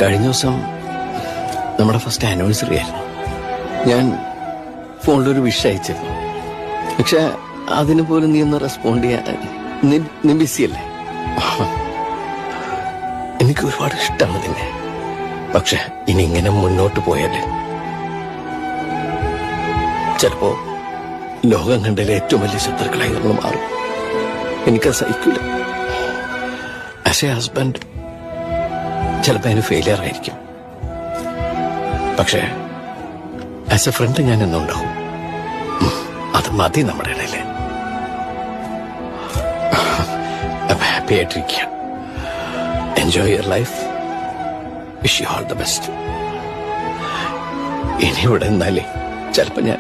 കഴിഞ്ഞ ദിവസം നമ്മുടെ ഫസ്റ്റ് ആനിവേഴ്സറി ആയിരുന്നു. ഞാൻ ഫോണിലൊരു വിഷ് അയച്ചിരുന്നു. പക്ഷെ അതിന് പോലും നീ ഒന്ന് റെസ്പോണ്ട് ചെയ്യാൻ നീ ബിസിയല്ലേ? എനിക്ക് ഒരുപാട് ഇഷ്ടമാണ് നിന്നെ. പക്ഷെ ഇനി ഇങ്ങനെ മുന്നോട്ട് പോയാല് ചിലപ്പോ ലോകം കണ്ടതിലെ ഏറ്റവും വലിയ ശത്രുക്കളായി നമ്മൾ മാറും. എനിക്കത് സഹിക്കില്ല. ആസ് എ ഹസ്ബൻഡ് ചിലപ്പോ അതിന് ഫെയിലിയർ ആയിരിക്കും. പക്ഷേ ആസ് എ ഫ്രണ്ട് ഞാൻ എന്നുണ്ടാവും. അത് മതി നമ്മുടെ ഇടയില്. ഹാപ്പി ആയിട്ടിരിക്കുക. Enjoy your life. Wish you all the best. ഇനി ഇവിടെ നിന്നാലേ ചിലപ്പോ ഞാൻ